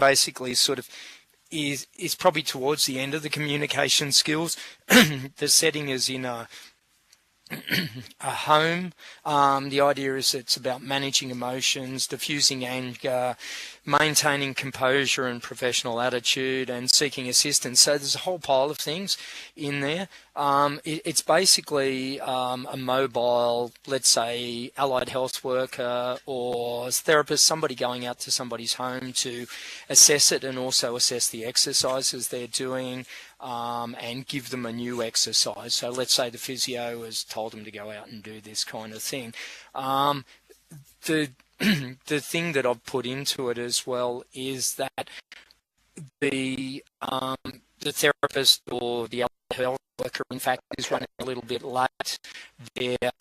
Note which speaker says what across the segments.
Speaker 1: basically sort of is probably towards the end of the communication skills. The setting is in a home. The idea is it's about managing emotions, diffusing anger, maintaining composure and professional attitude, and seeking assistance. So there's a whole pile of things in there. It's basically a mobile, let's say, allied health worker or therapist, somebody going out to somebody's home to assess it and also assess the exercises they're doing, and give them a new exercise. So let's say the physio has told them to go out and do this kind of thing. The thing that I've put into it as well is that the therapist or the health worker, in fact, is running a little bit late. They're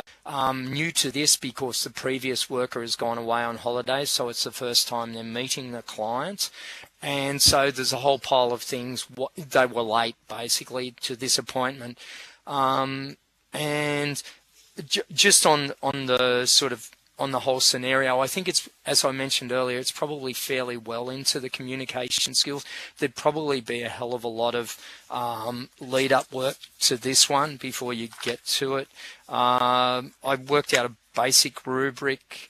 Speaker 1: new to this because the previous worker has gone away on holidays, so it's the first time they're meeting the client. And so there's a whole pile of things. They were late, basically, to this appointment. And just on the sort of on the whole scenario, I think it's, as I mentioned earlier, it's probably fairly well into the communication skills. There'd probably be a hell of a lot of lead-up work to this one before you get to it. I worked out a basic rubric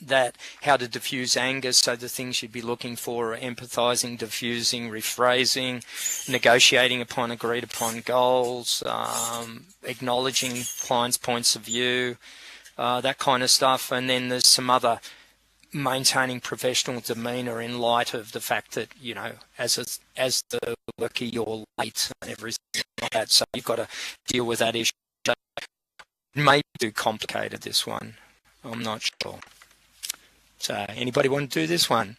Speaker 1: that how to diffuse anger. So the things you'd be looking for are empathizing, diffusing, rephrasing, negotiating upon agreed upon goals, acknowledging clients' points of view, that kind of stuff. And then there's some other maintaining professional demeanour in light of the fact that, you know, as the worker, you're late and everything like that. So you've got to deal with that issue. Maybe too complicated, this one. I'm not sure. So anybody want to do this one?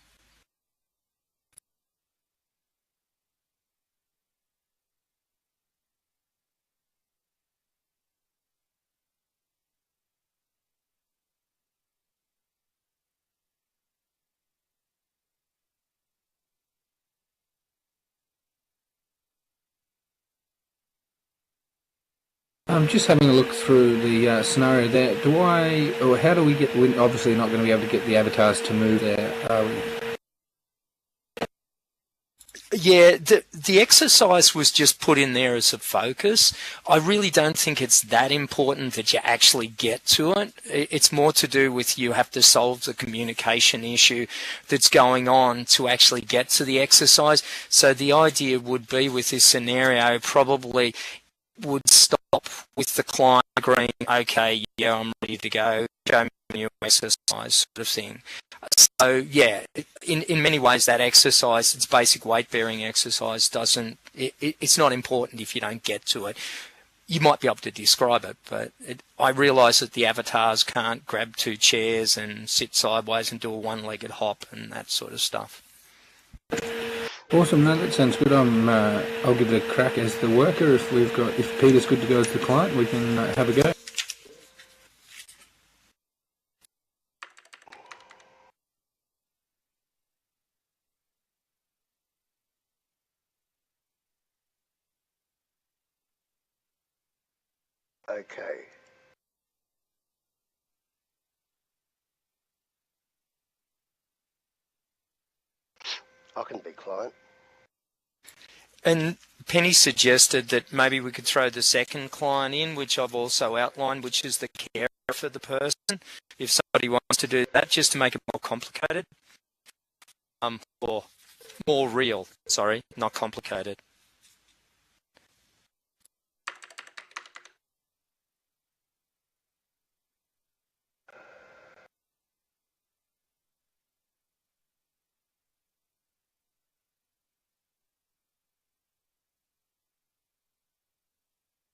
Speaker 2: I'm just having a look through the scenario there. How do we get, we're obviously not going to be able to get the avatars to move there, are we?
Speaker 1: Yeah, the exercise was just put in there as a focus. I really don't think it's that important that you actually get to it. It's more to do with you have to solve the communication issue that's going on to actually get to the exercise. So the idea would be with this scenario probably would stop with the client agreeing, okay, yeah, I'm ready to go, show me a new exercise sort of thing. So yeah, in many ways that exercise, it's basic weight bearing exercise, it's not important if you don't get to it. You might be able to describe it, but I realise that the avatars can't grab two chairs and sit sideways and do a one-legged hop and that sort of stuff.
Speaker 2: Awesome, no, that sounds good. I'll give it a crack as the worker. If Peter's good to go as the client, we can have a go.
Speaker 3: Okay. I can be client.
Speaker 1: And Penny suggested that maybe we could throw the second client in, which I've also outlined, which is the carer for the person, if somebody wants to do that, just to make it more complicated. Or more real, sorry, not complicated.